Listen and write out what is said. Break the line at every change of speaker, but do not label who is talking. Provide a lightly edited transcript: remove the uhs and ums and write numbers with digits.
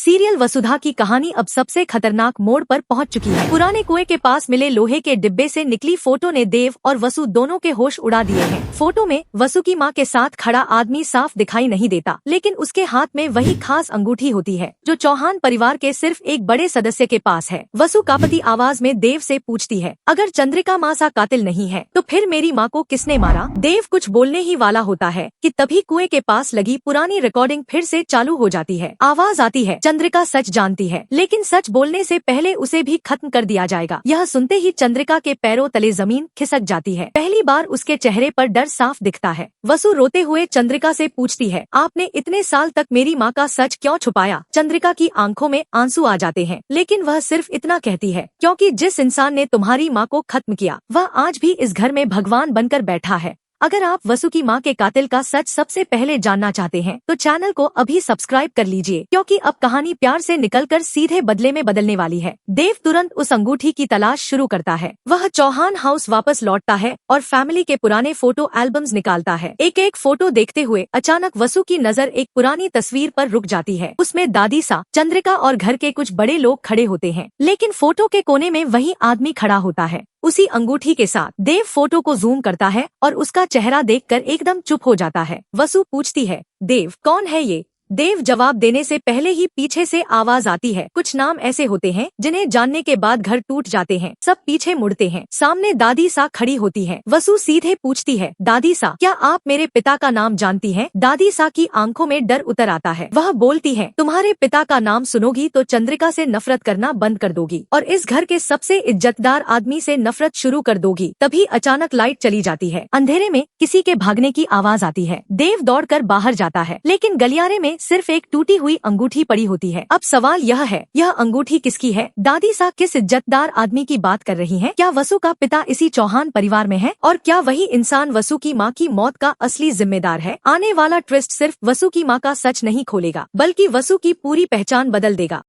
Serial वसुधा की कहानी अब सबसे खतरनाक मोड़ पर पहुंच चुकी है। पुराने कुएं के पास मिले लोहे के डिब्बे से निकली फोटो ने देव और वसु दोनों के होश उड़ा दिए हैं। फोटो में वसु की मां के साथ खड़ा आदमी साफ दिखाई नहीं देता, लेकिन उसके हाथ में वही खास अंगूठी होती है जो चौहान परिवार के सिर्फ एक बड़े सदस्य के पास है। वसु कांपती आवाज में देव से पूछती है, अगर चंद्रिका मां सा कातिल नहीं है तो फिर मेरी मां को किसने मारा? देव कुछ बोलने ही वाला होता है कि तभी कुएं के पास लगी पुरानी रिकॉर्डिंग फिर से चालू हो जाती है। आवाज आती है, चंद्रिका सच जानती है, लेकिन सच बोलने से पहले उसे भी खत्म कर दिया जाएगा। यह सुनते ही चंद्रिका के पैरों तले जमीन खिसक जाती है। पहली बार उसके चेहरे पर डर साफ दिखता है। वसु रोते हुए चंद्रिका से पूछती है, आपने इतने साल तक मेरी माँ का सच क्यों छुपाया? चंद्रिका की आंखों में आंसू आ जाते हैं, लेकिन वह सिर्फ इतना कहती है, क्योंकि जिस इंसान ने तुम्हारी माँ को खत्म किया वह आज भी इस घर में भगवान बनकर बैठा है। अगर आप वसु की मां के कातिल का सच सबसे पहले जानना चाहते हैं तो चैनल को अभी सब्सक्राइब कर लीजिए, क्योंकि अब कहानी प्यार से निकलकर सीधे बदले में बदलने वाली है। देव तुरंत उस अंगूठी की तलाश शुरू करता है। वह चौहान हाउस वापस लौटता है और फैमिली के पुराने फोटो एल्बम्स निकालता है। एक एक फोटो देखते हुए अचानक वसु की नजर एक पुरानी तस्वीर पर रुक जाती है। उसमें दादी सा, चंद्रिका और घर के कुछ बड़े लोग खड़े होते हैं, लेकिन फोटो के कोने में वही आदमी खड़ा होता है, उसी अंगूठी के साथ। देव फोटो को जूम करता है और उसका चेहरा देखकर एकदम चुप हो जाता है। वसु पूछती है, देव कौन है ये? देव जवाब देने से पहले ही पीछे से आवाज आती है, कुछ नाम ऐसे होते हैं जिन्हें जानने के बाद घर टूट जाते हैं। सब पीछे मुड़ते हैं। सामने दादी सा खड़ी होती है। वसु सीधे पूछती है, दादी सा क्या आप मेरे पिता का नाम जानती हैं? दादी सा की आंखों में डर उतर आता है। वह बोलती है, तुम्हारे पिता का नाम सुनोगी तो चंद्रिका से नफरत करना बंद कर दोगी और इस घर के सबसे इज्जतदार आदमी से नफरत शुरू कर दोगी। तभी अचानक लाइट चली जाती है। अंधेरे में किसी के भागने की आवाज आती है। देव दौड़कर बाहर जाता है, लेकिन गलियारे में सिर्फ एक टूटी हुई अंगूठी पड़ी होती है। अब सवाल यह है, यह अंगूठी किसकी है? दादी सा किस इज्जतदार आदमी की बात कर रही हैं? क्या वसु का पिता इसी चौहान परिवार में है? और क्या वही इंसान वसु की मां की मौत का असली जिम्मेदार है? आने वाला ट्विस्ट सिर्फ वसु की मां का सच नहीं खोलेगा, बल्कि वसु की पूरी पहचान बदल देगा।